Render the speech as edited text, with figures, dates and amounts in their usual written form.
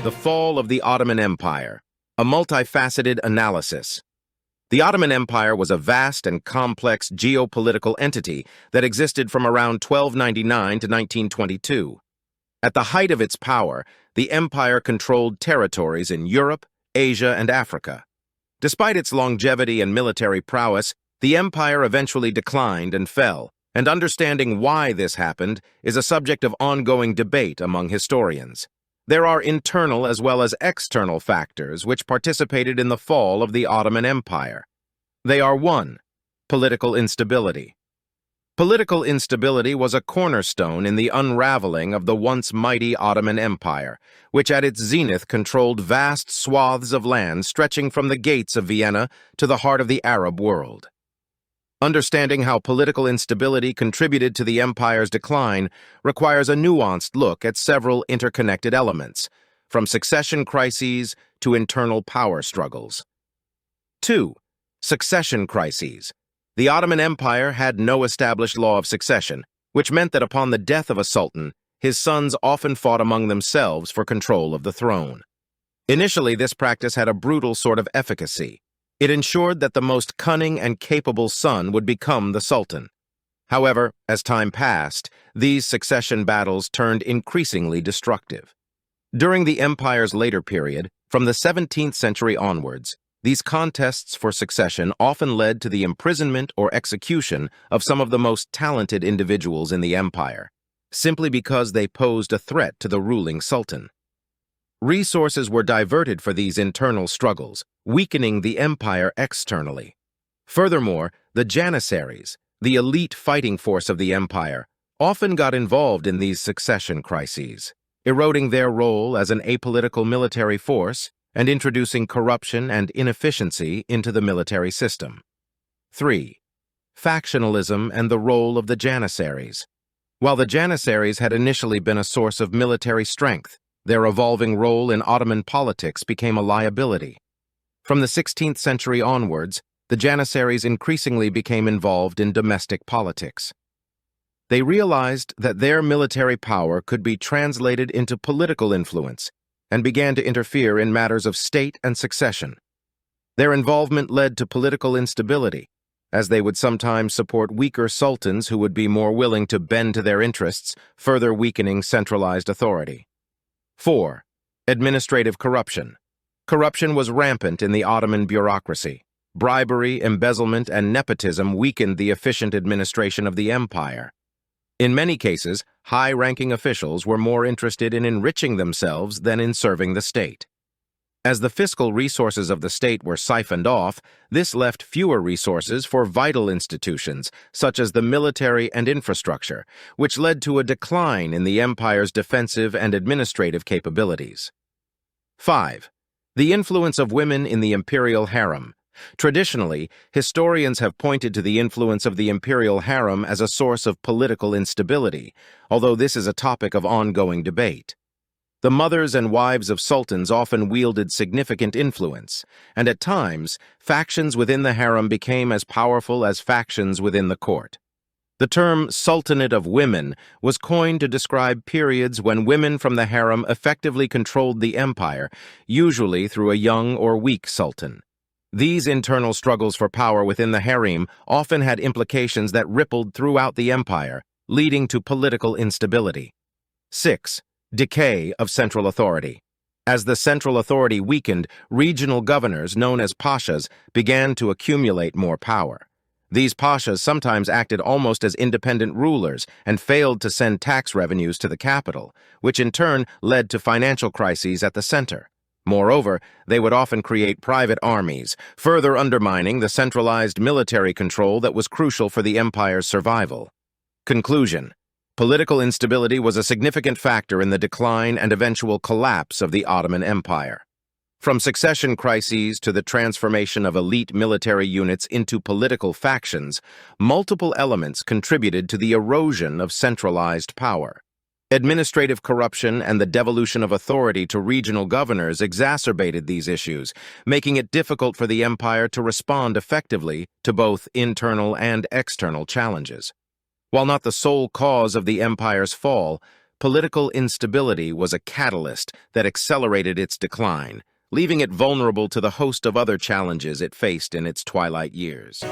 The Fall of the Ottoman Empire, a multifaceted analysis. The Ottoman Empire was a vast and complex geopolitical entity that existed from around 1299 to 1922. At the height of its power, the empire controlled territories in Europe, Asia, and Africa. Despite its longevity and military prowess, the empire eventually declined and fell, and understanding why this happened is a subject of ongoing debate among historians. There are internal as well as external factors which participated in the fall of the Ottoman Empire. They are 1. Political instability. Political instability was a cornerstone in the unraveling of the once mighty Ottoman Empire, which at its zenith controlled vast swaths of land stretching from the gates of Vienna to the heart of the Arab world. Understanding how political instability contributed to the empire's decline requires a nuanced look at several interconnected elements, from succession crises to internal power struggles. 2. Succession crises. The Ottoman Empire had no established law of succession, which meant that upon the death of a sultan, his sons often fought among themselves for control of the throne. Initially, this practice had a brutal sort of efficacy. It ensured that the most cunning and capable son would become the sultan. However, as time passed, these succession battles turned increasingly destructive. During the empire's later period, from the 17th century onwards, these contests for succession often led to the imprisonment or execution of some of the most talented individuals in the empire, simply because they posed a threat to the ruling sultan. Resources were diverted for these internal struggles, weakening the empire externally. Furthermore, the Janissaries, the elite fighting force of the empire, often got involved in these succession crises, eroding their role as an apolitical military force and introducing corruption and inefficiency into the military system. 3. Factionalism and the role of the Janissaries. While the Janissaries had initially been a source of military strength, their evolving role in Ottoman politics became a liability. From the 16th century onwards, the Janissaries increasingly became involved in domestic politics. They realized that their military power could be translated into political influence and began to interfere in matters of state and succession. Their involvement led to political instability, as they would sometimes support weaker sultans who would be more willing to bend to their interests, further weakening centralized authority. 4. Administrative corruption. Corruption was rampant in the Ottoman bureaucracy. Bribery, embezzlement, and nepotism weakened the efficient administration of the empire. In many cases, high-ranking officials were more interested in enriching themselves than in serving the state. As the fiscal resources of the state were siphoned off, this left fewer resources for vital institutions, such as the military and infrastructure, which led to a decline in the empire's defensive and administrative capabilities. 5. The influence of women in the imperial harem. Traditionally, historians have pointed to the influence of the imperial harem as a source of political instability, although this is a topic of ongoing debate. The mothers and wives of sultans often wielded significant influence, and at times, factions within the harem became as powerful as factions within the court. The term Sultanate of Women was coined to describe periods when women from the harem effectively controlled the empire, usually through a young or weak sultan. These internal struggles for power within the harem often had implications that rippled throughout the empire, leading to political instability. 6. Decay of central authority. As the central authority weakened, regional governors, known as pashas, began to accumulate more power. These pashas sometimes acted almost as independent rulers and failed to send tax revenues to the capital, which in turn led to financial crises at the center. Moreover, they would often create private armies, further undermining the centralized military control that was crucial for the empire's survival. Conclusion. Political instability was a significant factor in the decline and eventual collapse of the Ottoman Empire. From succession crises to the transformation of elite military units into political factions, multiple elements contributed to the erosion of centralized power. Administrative corruption and the devolution of authority to regional governors exacerbated these issues, making it difficult for the empire to respond effectively to both internal and external challenges. While not the sole cause of the empire's fall, political instability was a catalyst that accelerated its decline, leaving it vulnerable to the host of other challenges it faced in its twilight years.